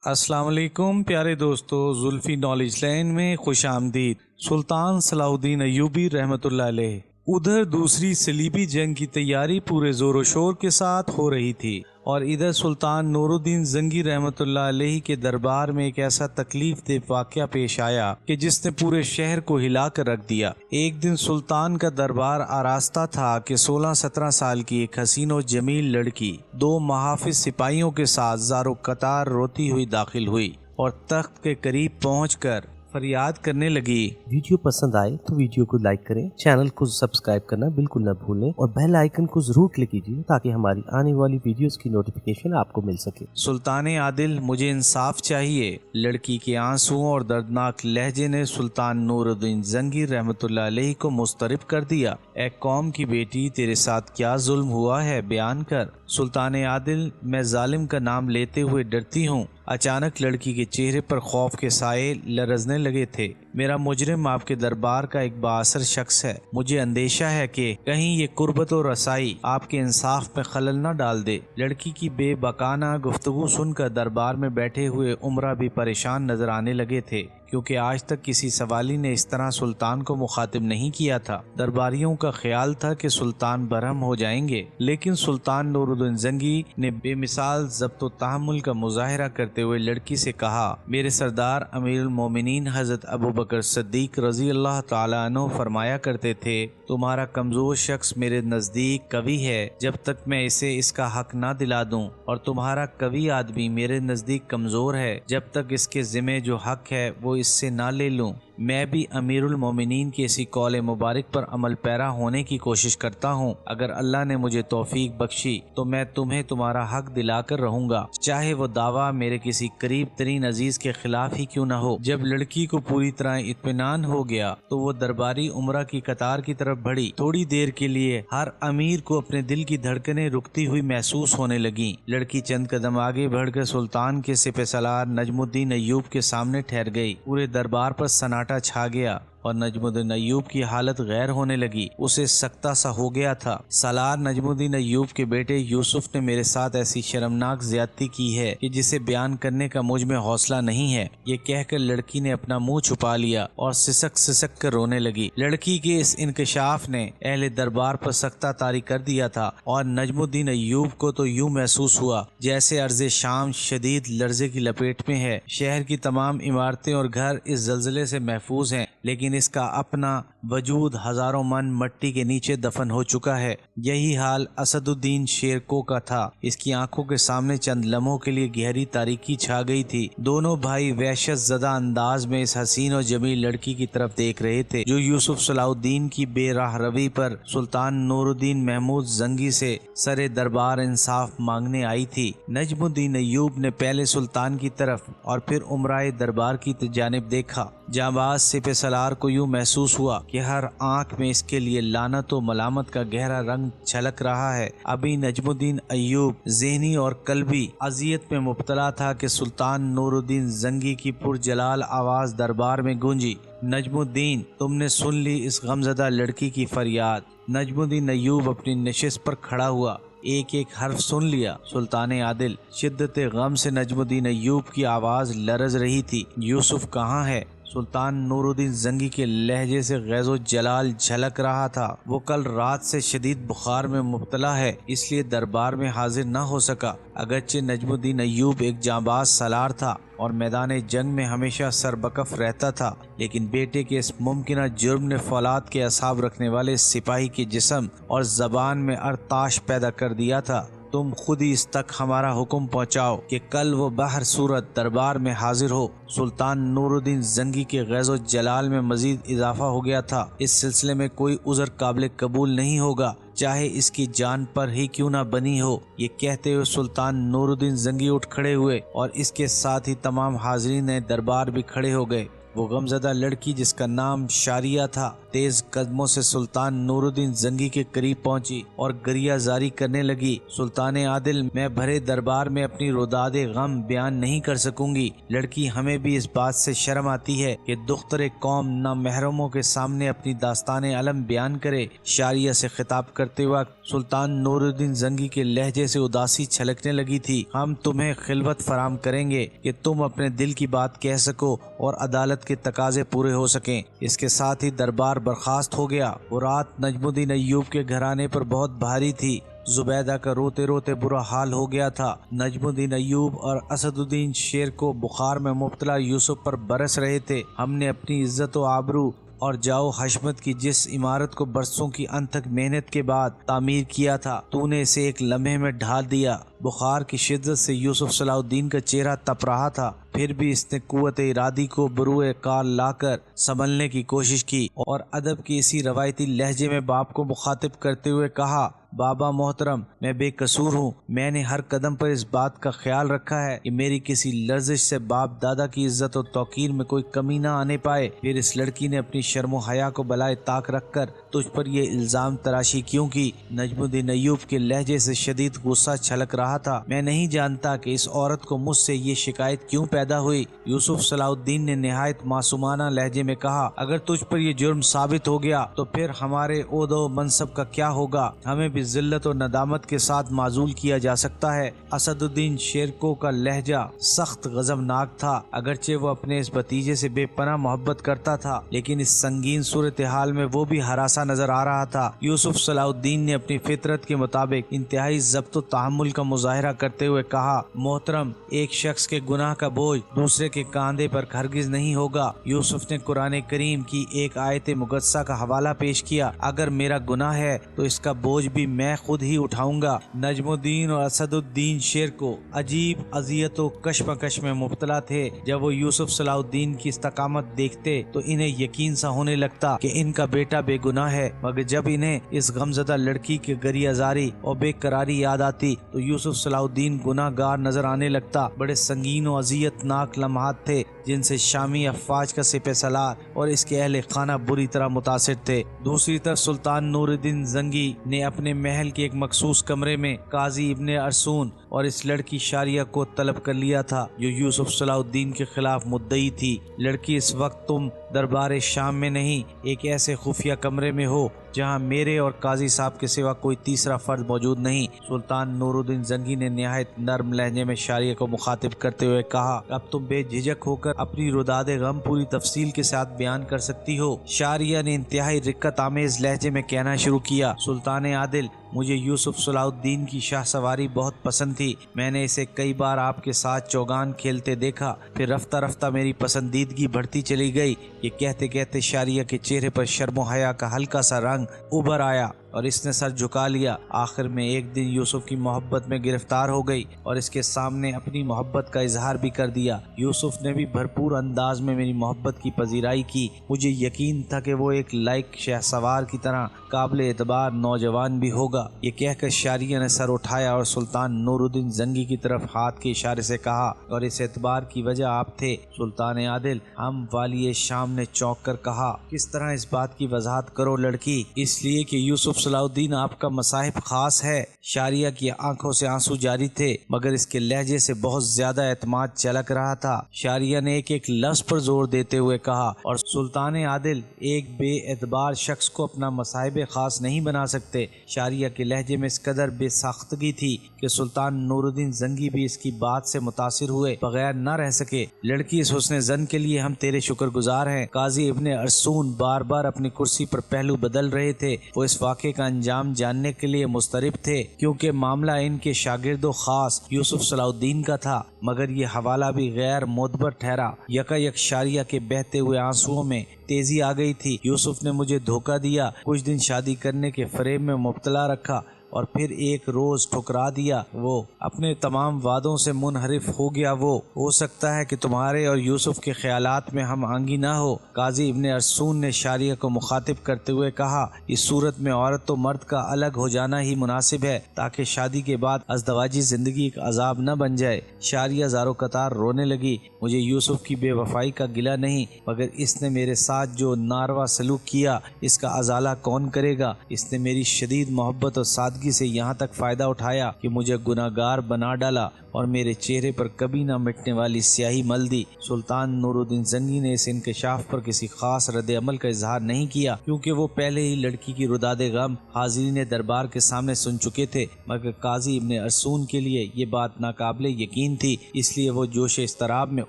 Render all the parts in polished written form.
अस्सलाम वालेकुम प्यारे दोस्तों, जुल्फी नॉलेज लैंड में खुश आमदीद। सुल्तान सलाउद्दीन अय्यूबी रहमतुल्लाह अलैह। उधर दूसरी सलीबी जंग की तैयारी पूरे जोर शोर के साथ हो रही थी और इधर सुल्तान नूरुद्दीन जंगी रहमतुल्लाह अलैह के दरबार में एक ऐसा तकलीफ दे वाक़या पेश आया कि जिसने पूरे शहर को हिला कर रख दिया। एक दिन सुल्तान का दरबार आरास्ता था कि 16-17 साल की एक हसीन और जमील लड़की दो महाफिज सिपाहियों के साथ ज़ारो कतार रोती हुई दाखिल हुई और तख्त के करीब पहुंचकर फरियाद करने लगी। वीडियो पसंद आए तो वीडियो को लाइक करें, चैनल को सब्सक्राइब करना बिल्कुल न भूलें और बेल आइकन को जरूर क्लिक कीजिए ताकि हमारी आने वाली वीडियोस की नोटिफिकेशन आपको मिल सके। सुल्तान आदिल, मुझे इंसाफ चाहिए। लड़की के आंसुओं और दर्दनाक लहजे ने सुल्तान नूरुद्दीन जंगी रहमतुल्लाह अलैह को मुस्तरब कर दिया। ए कौम की बेटी, तेरे साथ क्या जुल्म हुआ है, बयान कर। सुल्तान आदिल, मैं जालिम का नाम लेते हुए डरती हूँ। अचानक लड़की के चेहरे पर खौफ के साए लरजने लगे थे। मेरा मुजरिम आपके दरबार का एक बाअसर शख्स है। मुझे अंदेशा है कि कहीं ये कुर्बत और रसाई आपके इंसाफ में खलल न डाल दे। लड़की की बेबकाना गुफ्तगू सुनकर दरबार में बैठे हुए उमरा भी परेशान नजर आने लगे थे, क्योंकि आज तक किसी सवाली ने इस तरह सुल्तान को मुखातिब नहीं किया था। दरबारियों का ख्याल था कि सुल्तान बरहम हो जाएंगे, लेकिन सुल्तान नूरुद्दीन जंगी ने बेमिसाल ज़ब्त व तहम्मुल का मुजाहिरा करते हुए लड़की से कहा, मेरे सरदार अमीरुल मोमिनीन हजरत अबू बकर सिद्दीक रजी अल्लाह ताला अन्हु फरमाया करते थे, तुम्हारा कमजोर शख्स मेरे नजदीक कवि है जब तक मैं इसे इसका हक ना दिला दूं, और तुम्हारा कवि आदमी मेरे नजदीक कमजोर है जब तक इसके जिम्मे जो हक है वो इससे ना ले लूं। मैं भी अमीरुल मोमिनीन की इसी कौल मुबारक पर अमल पैरा होने की कोशिश करता हूँ। अगर अल्लाह ने मुझे तौफीक बख्शी तो मैं तुम्हें तुम्हारा हक दिलाकर रहूंगा, चाहे वो दावा मेरे किसी करीब तरीन अजीज के खिलाफ ही क्यों न हो। जब लड़की को पूरी तरह इत्मीनान हो गया तो वो दरबारी उमरा की कतार की तरफ बढ़ी। थोड़ी देर के लिए हर अमीर को अपने दिल की धड़कनें रुकती हुई महसूस होने लगी। लड़की चंद कदम आगे बढ़कर सुल्तान के सिपह सलार नजमुद्दीन अय्यूब के सामने ठहर गई। पूरे दरबार पर सन्नाटा छा गया और नजमुद्दीन अय्यूब की हालत गैर होने लगी। उसे सकता सा हो गया था। सालार नजमुद्दीन अय्यूब के बेटे यूसुफ ने मेरे साथ ऐसी शर्मनाक ज्यादती की है कि जिसे बयान करने का मुझ में हौसला नहीं है। ये कहकर लड़की ने अपना मुंह छुपा लिया और सिसक कर रोने लगी। लड़की के इस इंकशाफ ने अहले दरबार पर सख्ता तारी कर दिया था और नजमुद्दीन अय्यूब को तो यूं महसूस हुआ जैसे अर्ज़े शाम शदीद लर्जे की लपेट में है। शहर की तमाम इमारतें और घर इस जल्जले से महफूज हैं, लेकिन इसका अपना वजूद हजारों मन मट्टी के नीचे दफन हो चुका है। यही हाल असदुद्दीन शेरको का था। इसकी आंखों के सामने चंद लम्हों के लिए गहरी तारीकी छा गई थी। दोनों भाई वहशत ज़दा अंदाज में इस हसीन और जमील लड़की की तरफ देख रहे थे जो यूसुफ सलाउद्दीन की बेराह रवी पर सुल्तान नूरुद्दीन महमूद जंगी से सरे दरबार इंसाफ मांगने आई थी। नजमुद्दीन अय्यूब ने पहले सुल्तान की तरफ और फिर उमराए दरबार की जानिब देखा। जाबाज सिपह सलार को यूं महसूस हुआ कि हर आंख में इसके लिए लानत और मलामत का गहरा रंग झलक रहा है। अभी नजमुद्दीन अय्यूब ज़हनी और कल्बी अजियत में मुब्तला था कि सुल्तान नूरुद्दीन जंगी की पुरजलाल आवाज़ दरबार में गूंजी, नजमुद्दीन, तुमने सुन ली इस गमज़दा लड़की की फरियाद। नजमुद्दीन अय्यूब अपनी नशिस्त पर खड़ा हुआ, एक एक हर्फ सुन लिया। सुल्तान आदिल, शिद्दत गम से नजमुद्दीन अय्यूब की आवाज़ लरज रही थी। यूसुफ कहाँ है? सुल्तान नूरुद्दीन जंगी के लहजे से गैज़ो जलाल झलक रहा था। वो कल रात से शदीद बुखार में मुब्तला है, इसलिए दरबार में हाजिर न हो सका। अगरचे नजमुद्दीन अय्यूब एक जांबाज सलार था और मैदान जंग में हमेशा सरबकफ रहता था, लेकिन बेटे के इस मुमकिन जुर्म ने फौलाद के असाब रखने वाले सिपाही के जिस्म और जबान में अरताश पैदा कर दिया था। तुम खुद ही इस तक हमारा हुक्म पहुँचाओ कि कल वो बहर सूरत दरबार में हाजिर हो। सुल्तान नूरुद्दीन जंगी के गैज़ो जलाल में मजीद इजाफा हो गया था। इस सिलसिले में कोई उज़र काबिल कबूल नहीं होगा, चाहे इसकी जान पर ही क्यों ना बनी हो। ये कहते हुए सुल्तान नूरुद्दीन जंगी उठ खड़े हुए और इसके साथ ही तमाम हाज़रीन दरबार भी खड़े हो गए। वो गमज़दा लड़की जिसका नाम शारिया था तेज कदमों से सुल्तान नूरुद्दीन जंगी के करीब पहुंची और गरिया जारी करने लगी। सुल्तान आदिल, मैं भरे दरबार में अपनी रुदादे गम बयान नहीं कर सकूंगी। लड़की, हमें भी इस बात से शर्म आती है कि दुख्तरे कौम ना महरमों के सामने अपनी दास्तान अलम बयान करे। शारिया से खिताब करते वक्त सुल्तान नूरुद्दीन जंगी के लहजे से उदासी छलकने लगी थी। हम तुम्हें खिलवत फराम करेंगे कि तुम अपने दिल की बात कह सको और अदालत के तकाजे पूरे हो सकें। इसके साथ ही दरबार बर्खास्त हो गया। वो रात नजमुद्दीन अय्यूब के घराने पर बहुत भारी थी। जुबैदा का रोते रोते बुरा हाल हो गया था। नजमुद्दीन अय्यूब और असदुद्दीन शेर को बुखार में मुब्तला यूसुफ पर बरस रहे थे। हमने अपनी इज्जत व आबरू और जाओ हशमत की जिस इमारत को बरसों की अनथक मेहनत के बाद तामीर किया था, तूने इसे एक लम्हे में ढा दिया। बुखार की शिद्दत से यूसुफ सलाहुद्दीन का चेहरा तप रहा था, फिर भी इसने कुव्वत इरादी को बरूए कार लाकर संभलने की कोशिश की और अदब की इसी रवायती लहजे में बाप को मुखातिब करते हुए कहा, बाबा मोहतरम, मैं बेकसूर हूँ। मैंने हर कदम पर इस बात का ख्याल रखा है कि मेरी किसी लर्जिश से बाप दादा की इज्जत और तौकीर में कोई कमी ना आने पाए। फिर इस लड़की ने अपनी शर्म हया को बलाए ताक रखकर तुझ पर यह इल्जाम तराशी क्यों की? नजमुद्दीन अय्यूब के लहजे से शदीद गुस्सा छलक रहा था। मैं नहीं जानता कि इस औरत को मुझसे ये शिकायत क्यों पैदा हुई। यूसुफ सलाहुद्दीन ने निहायत मासूमाना लहजे में कहा, अगर तुझ पर यह जुर्म साबित हो गया तो फिर हमारे ओहदो मनसब का क्या होगा? हमें भी जिल्लत और नदामत के साथ माजूल किया जा सकता है। असदुद्दीन शेरको का लहजा सख्त गजबनाक था। अगरचे वो अपने इस भतीजे से बेपनाह मोहब्बत करता था, लेकिन इस संगीन सूरत हाल में वो भी हरासा नजर आ रहा था। यूसुफ सलाहुद्दीन ने अपनी फितरत के मुताबिक इंतहाई ज़ब्त व तहम्मुल का मुजाहिरा करते हुए कहा, मोहतरम, एक शख्स के गुनाह का बोझ दूसरे के कांधे पर हरगिज नहीं होगा। यूसुफ ने कुरान करीम की एक आयत मुक़द्दसा का हवाला पेश किया, अगर मेरा गुनाह है तो इसका बोझ भी मैं खुद ही उठाऊंगा। नजमुद्दीन और असदुद्दीन शेर को अजीब अजियत व कश्मकश में मुब्तला थे। जब वो यूसुफ सलाहुद्दीन की इस्तकामत देखते तो इन्हें यकीन सा होने लगता कि इनका बेटा बेगुनाह है, मगर जब इन्हें इस गमज़दा लड़की की गरियाजारी और बेकरारी याद आती तो यूसुफ सलाहुद्दीन गुनाहगार नजर आने लगता। बड़े संगीन और अजियतनाक लम्हात थे जिनसे शामी अफवाज का सिपह सलार और इसके अहले खाना बुरी तरह मुतासिर थे। दूसरी तरफ सुल्तान नूरुद्दीन जंगी ने अपने महल के एक मखसूस कमरे में काजी इब्ने अरसून और इस लड़की शारिया को तलब कर लिया था जो यूसुफ सलाहुद्दीन के खिलाफ मुद्दई थी। लड़की, इस वक्त तुम दरबार शाम में नहीं, एक ऐसे खुफिया कमरे में हो जहां मेरे और काजी साहब के सिवा कोई तीसरा फर्द मौजूद नहीं। सुल्तान नूरुद्दीन जंगी ने निहायत नर्म लहजे में शारिया को मुखातिब करते हुए कहा, अब तुम बेझिझक होकर अपनी रुदादे गम पूरी तफसील के साथ बयान कर सकती हो। शारिया ने इंतहाई रिक्कत आमेज लहजे में कहना शुरू किया, सुल्तान आदिल, मुझे यूसुफ सलाहुद्दीन की शाहसवारी बहुत पसंद थी। मैंने इसे कई बार आपके साथ चौगान खेलते देखा, फिर रफ्ता रफ्ता मेरी पसंदीदगी बढ़ती चली गई। ये कहते कहते शारिया के चेहरे पर शर्म हया का हल्का सा रंग उभर आया और इसने सर झुका लिया। आखिर में एक दिन यूसुफ की मोहब्बत में गिरफ्तार हो गई और इसके सामने अपनी मोहब्बत का इजहार भी कर दिया। यूसुफ ने भी भरपूर अंदाज में मेरी मोहब्बत की पजीराई की। मुझे यकीन था कि वो एक लायक शहसवार की तरह काबिल एतबार नौजवान भी होगा। ये कहकर शारिया ने सर उठाया और सुल्तान नूरुद्दीन जंगी की तरफ हाथ के इशारे से कहा, और इस एतबार की वजह आप थे सुल्तान आदिल। हम वाली शाम ने चौंक कर कहा, किस तरह? इस बात की वजाहत करो लड़की। इसलिए कि यूसुफ सलाहुद्दीन आपका मसाहिब खास है। शारिया की आंखों से आंसू जारी थे, मगर इसके लहजे से बहुत ज्यादा एतमाद झलक रहा था। शारिया ने एक एक लफ्ज पर जोर देते हुए कहा, और सुल्तान आदिल, एक बेएतबार शख्स को अपना मसाहिब खास नहीं बना सकते। शारिया के लहजे में इस कदर बेसाख्तगी थी कि सुल्तान नूरुद्दीन जंगी भी इसकी बात से मुतासिर हुए बगैर न रह सके। लड़की, इस हुस्न जन के लिए हम तेरे शुक्रगुजार हैं। काजी इब्ने अरसून बार बार अपनी कुर्सी पर पहलू बदल रहे थे। वो इस वाक़े का अंजाम जानने के लिए मुस्तरिब थे, क्योंकि मामला इनके शागिर्दो खास यूसुफ सलाहुद्दीन का था, मगर ये हवाला भी गैर मोतबर ठहरा। यकायक शारिया के बहते हुए आंसुओं में तेजी आ गई थी। यूसुफ ने मुझे धोखा दिया, कुछ दिन शादी करने के फरेब में मुब्तला रखा, اور پھر ایک روز ٹھکرا دیا، وہ اپنے تمام وعدوں سے منحرف ہو گیا، وہ ہو سکتا ہے کہ تمہارے اور یوسف کے خیالات میں ہم آہنگی نہ ہو۔ قاضی ابن ارسطون نے شاریہ کو مخاطب کرتے ہوئے کہا، اس صورت میں عورت و مرد کا الگ ہو جانا ہی مناسب ہے تاکہ شادی کے بعد ازدواجی زندگی ایک عذاب نہ بن جائے۔ شاریہ زارو قطار رونے لگی، مجھے یوسف کی بے وفائی کا گلہ نہیں، مگر اس نے میرے ساتھ جو ناروا سلوک کیا اس کا ازالہ کون کرے گا؟ اس نے میری شدید محبت اور سادگی سے یہاں تک فائدہ اٹھایا کہ مجھے گناہ گار بنا ڈالا اور میرے چہرے پر کبھی نہ مٹنے والی سیاہی مل دی۔ سلطان نور الدین زنگی نے اس انکشاف پر کسی خاص رد عمل کا اظہار نہیں کیا، کیونکہ وہ پہلے ہی لڑکی کی روداد غم حاضرین دربار کے سامنے سن چکے تھے، مگر قاضی ابن ارسطون کے لیے یہ بات ناقابل یقین تھی، اس لیے وہ جوش اضطراب میں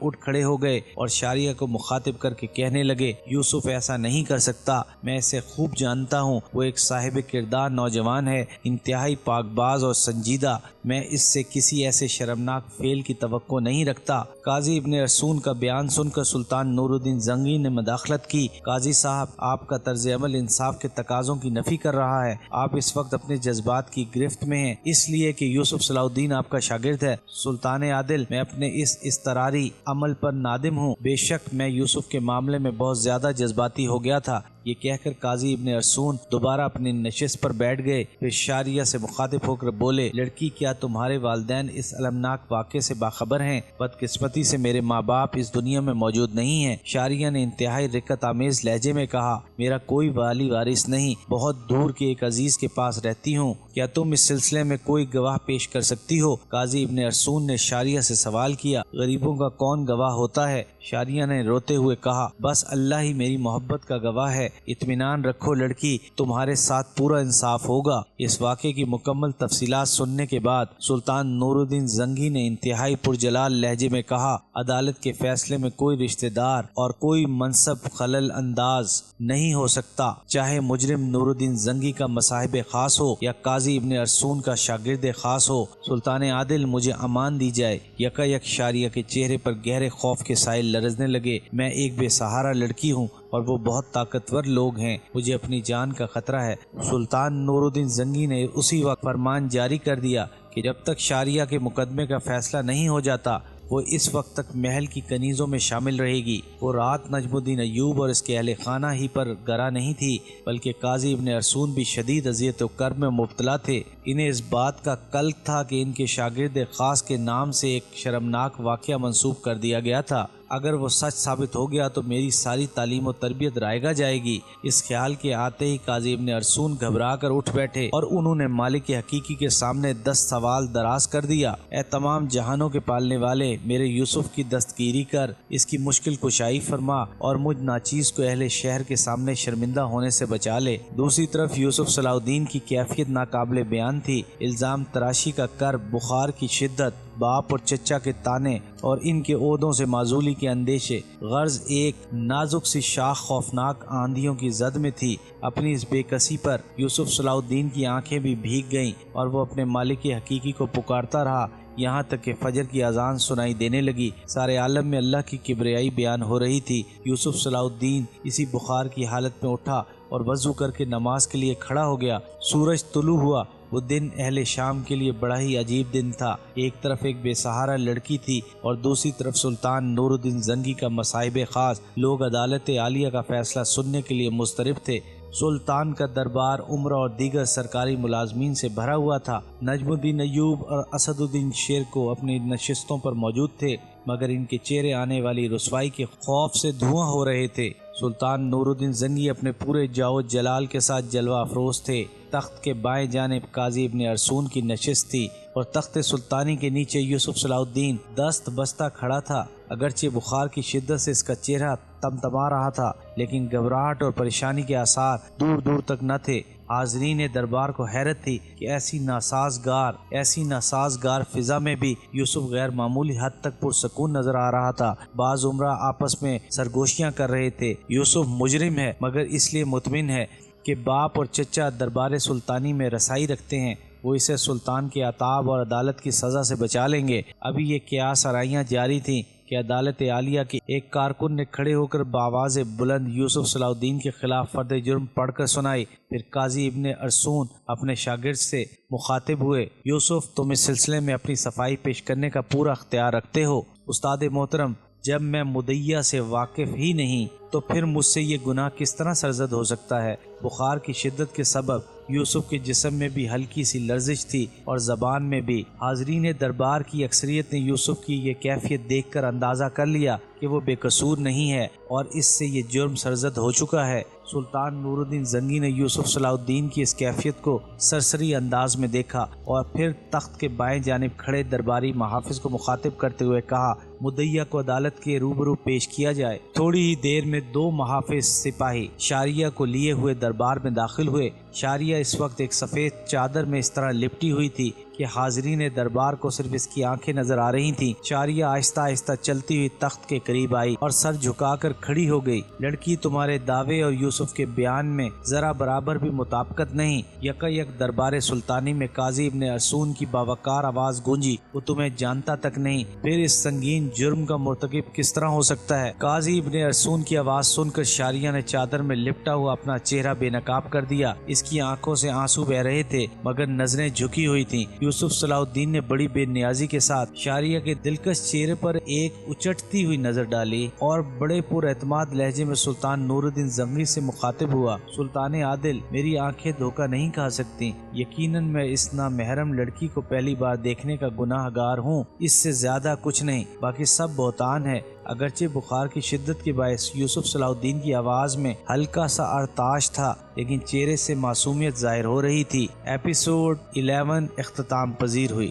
اٹھ کھڑے ہو گئے اور شاریہ کو مخاطب کر کے کہنے لگے، یوسف ایسا نہیں کر سکتا، میں اسے خوب جانتا ہوں، وہ ایک صاحب کردار نوجوان ہے، انتہائی پاک باز اور سنجیدہ، میں اس سے کسی ایسے شرمناک فعل کی توقع نہیں رکھتا۔ قاضی ابن ارسطون کا بیان سن کر سلطان نور الدین زنگی نے مداخلت کی، قاضی صاحب، آپ کا طرز عمل انصاف کے تقاضوں کی نفی کر رہا ہے، آپ اس وقت اپنے جذبات کی گرفت میں ہیں، اس لیے کہ یوسف صلاح الدین آپ کا شاگرد ہے۔ سلطان عادل، میں اپنے اس اضطراری عمل پر نادم ہوں، بے شک میں یوسف کے معاملے میں بہت زیادہ جذباتی ہو گیا تھا۔ یہ کہہ کر قاضی ابن ارسطون دوبارہ اپنی نشست پر بیٹھ گئے، پھر شاریہ سے مخاطب ہو کر بولے، لڑکی، کیا تمہارے والدین اس المناک واقعے سے باخبر ہیں؟ بدقسمتی سے میرے ماں باپ اس دنیا میں موجود نہیں ہیں۔ شاریہ نے انتہائی رقت آمیز لہجے میں کہا، میرا کوئی والی وارث نہیں، بہت دور کے ایک عزیز کے پاس رہتی ہوں، کیا تم اس سلسلے میں کوئی گواہ پیش کر سکتی ہو؟ قاضی ابن ارسطون نے شاریہ سے سوال کیا، غریبوں کا کون گواہ ہوتا ہے؟ شاریہ نے روتے ہوئے کہا، بس اللہ ہی میری محبت کا گواہ ہے، اطمینان رکھو لڑکی، تمہارے ساتھ پورا انصاف ہوگا۔ اس واقعے کی مکمل تفصیلات سننے کے بعد سلطان نور الدین زنگی نے انتہائی پرجلال لہجے میں کہا، عدالت کے فیصلے میں کوئی رشتہ دار اور کوئی منصب خلل انداز نہیں ہو سکتا، چاہے مجرم نور الدین زنگی کا مصاحب خاص ہو یا قاضی ابن ارسطون کا شاگرد خاص ہو۔ سلطان عادل، مجھے امان دی جائے۔ یکا یک شاریہ کے چہرے پر گہرے خوف کے سائل لرزنے لگے، میں ایک بے سہارا لڑکی ہوں اور وہ بہت طاقتور لوگ ہیں، مجھے اپنی جان کا خطرہ ہے۔ سلطان نور الدین زنگی نے اسی وقت فرمان جاری کر دیا کہ جب تک شاریہ کے مقدمے کا فیصلہ نہیں ہو جاتا وہ اس وقت تک محل کی کنیزوں میں شامل رہے گی۔ وہ رات نجم الدین ایوب اور اس کے اہل خانہ ہی پر گرا نہیں تھی، بلکہ قاضی ابن ارسطون بھی شدید اذیت و کرب میں مبتلا تھے۔ انہیں اس بات کا قلق تھا کہ ان کے شاگرد خاص کے نام سے ایک شرمناک واقعہ منسوب کر دیا گیا تھا، اگر وہ سچ ثابت ہو گیا تو میری ساری تعلیم و تربیت رائگاں جائے گی۔ اس خیال کے آتے ہی قاضی ابن ارسطون گھبرا کر اٹھ بیٹھے اور انہوں نے مالک حقیقی کے سامنے 10 سوال دراز کر دیا، اے تمام جہانوں کے پالنے والے، میرے یوسف کی دستگیری کر، اس کی مشکل کشائی فرما اور مجھ ناچیز کو اہل شہر کے سامنے شرمندہ ہونے سے بچا لے۔ دوسری طرف یوسف صلاح الدین کی کیفیت ناقابل بیان تھی، الزام تراشی کا کرب، بخار کی شدت، باپ اور چچا کے تانے اور ان کے عہدوں سے معزولی کے اندیشے، غرض ایک نازک سی شاخ خوفناک آندھیوں کی زد میں تھی۔ اپنی اس بے کسی پر یوسف صلاح الدین کی آنکھیں بھی بھیگ گئیں اور وہ اپنے مالک حقیقی کو پکارتا رہا، یہاں تک کہ فجر کی اذان سنائی دینے لگی۔ سارے عالم میں اللہ کی کبریائی بیان ہو رہی تھی۔ یوسف صلاح الدین اسی بخار کی حالت میں اٹھا اور وضو کر کے نماز کے لیے کھڑا ہو گیا۔ سورج طلوع ہوا۔ وہ دن اہل شام کے لیے بڑا ہی عجیب دن تھا۔ ایک طرف ایک بے سہارا لڑکی تھی اور دوسری طرف سلطان نور الدین زنگی کا مصاحب خاص۔ لوگ عدالت عالیہ کا فیصلہ سننے کے لیے مضطرب تھے۔ سلطان کا دربار عمرہ اور دیگر سرکاری ملازمین سے بھرا ہوا تھا۔ نجم الدین ایوب اور اسد الدین شیر کو اپنی نشستوں پر موجود تھے، مگر ان کے چہرے آنے والی رسوائی کے خوف سے دھواں ہو رہے تھے۔ سلطان نور الدین زنگی اپنے پورے جاو جلال کے ساتھ جلوہ افروز تھے۔ تخت کے بائیں جانب قاضی ابن ارسطون کی نشست تھی اور تخت سلطانی کے نیچے یوسف صلاح الدین دست بستہ کھڑا تھا۔ اگرچہ بخار کی شدت سے اس کا چہرہ تمتما رہا تھا، لیکن گھبراہٹ اور پریشانی کے آثار دور دور تک نہ تھے۔ حاضرین دربار کو حیرت تھی کہ ایسی ناسازگار فضا میں بھی یوسف غیر معمولی حد تک پرسکون نظر آ رہا تھا۔ بعض عمرہ آپس میں سرگوشیاں کر رہے تھے، یوسف مجرم ہے مگر اس لیے مطمئن ہے کہ باپ اور چچا دربار سلطانی میں رسائی رکھتے ہیں، وہ اسے سلطان کے عتاب اور عدالت کی سزا سے بچا لیں گے۔ ابھی یہ قیاس آرائیاں جاری تھیں کہ کہ عدالت عالیہ کے ایک کارکن نے کھڑے ہو کر بآواز بلند یوسف صلاح الدین کے خلاف فرد جرم پڑھ کر سنائی۔ پھر قاضی ابن ارسون اپنے شاگرد سے مخاطب ہوئے، یوسف تم اس سلسلے میں اپنی صفائی پیش کرنے کا پورا اختیار رکھتے ہو۔ استاد محترم، جب میں مدعیہ سے واقف ہی نہیں تو پھر مجھ سے یہ گناہ کس طرح سرزد ہو سکتا ہے؟ بخار کی شدت کے سبب یوسف کے جسم میں بھی ہلکی سی لرزش تھی اور زبان میں بھی۔ حاضرین دربار کی اکثریت نے یوسف کی یہ کیفیت دیکھ کر اندازہ کر لیا کہ وہ بے قصور نہیں ہے اور اس سے یہ جرم سرزد ہو چکا ہے۔ سلطان نور الدین زنگی نے یوسف صلاح الدین کی اس کیفیت کو سرسری انداز میں دیکھا اور پھر تخت کے بائیں جانب کھڑے درباری محافظ کو مخاطب کرتے ہوئے کہا، مدعیہ کو عدالت کے روبرو پیش کیا جائے۔ تھوڑی ہی دیر میں 2 محافظ سپاہی شاریہ کو لیے ہوئے دربار میں داخل ہوئے۔ شاریہ اس وقت ایک سفید چادر میں اس طرح لپٹی ہوئی تھی کہ حاضرین دربار کو صرف اس کی آنکھیں نظر آ رہی تھیں۔ شاریہ آہستہ آہستہ چلتی ہوئی تخت کے قریب آئی اور سر جھکا کر کھڑی ہو گئی۔ لڑکی، تمہارے دعوے اور یوسف کے بیان میں ذرا برابر بھی مطابقت نہیں۔ یکا یک دربار سلطانی میں قاضی ابن ارسون کی باوقار آواز گونجی، وہ تمہیں جانتا تک نہیں، پھر اس سنگین جرم کا مرتکب کس طرح ہو سکتا ہے؟ قاضی ابن ارسون کی آواز سن کر شاریہ نے چادر میں لپٹا ہوا اپنا چہرہ بے نقاب کر دیا۔ اس کی آنکھوں سے آنسو بہ رہے تھے مگر نظریں جھکی ہوئی تھیں۔ یوسف صلاح الدین نے بڑی بے نیازی کے ساتھ شاریہ کے دلکش چہرے پر ایک اچٹتی ہوئی نظر ڈالی اور بڑے پر اعتماد لہجے میں سلطان نور الدین زنگی سے مخاطب ہوا، سلطان عادل، میری آنکھیں دھوکہ نہیں کھا سکتی۔ یقیناً میں اس نامحرم لڑکی کو پہلی بار دیکھنے کا گناہ گار ہوں، اس سے زیادہ کچھ نہیں، باقی سب بہتان ہے۔ اگرچہ بخار کی شدت کے باعث یوسف صلاح الدین کی آواز میں ہلکا سا ارتعاش تھا لیکن چہرے سے معصومیت ظاہر ہو رہی تھی۔ ایپیسوڈ 11 اختتام پذیر ہوئی۔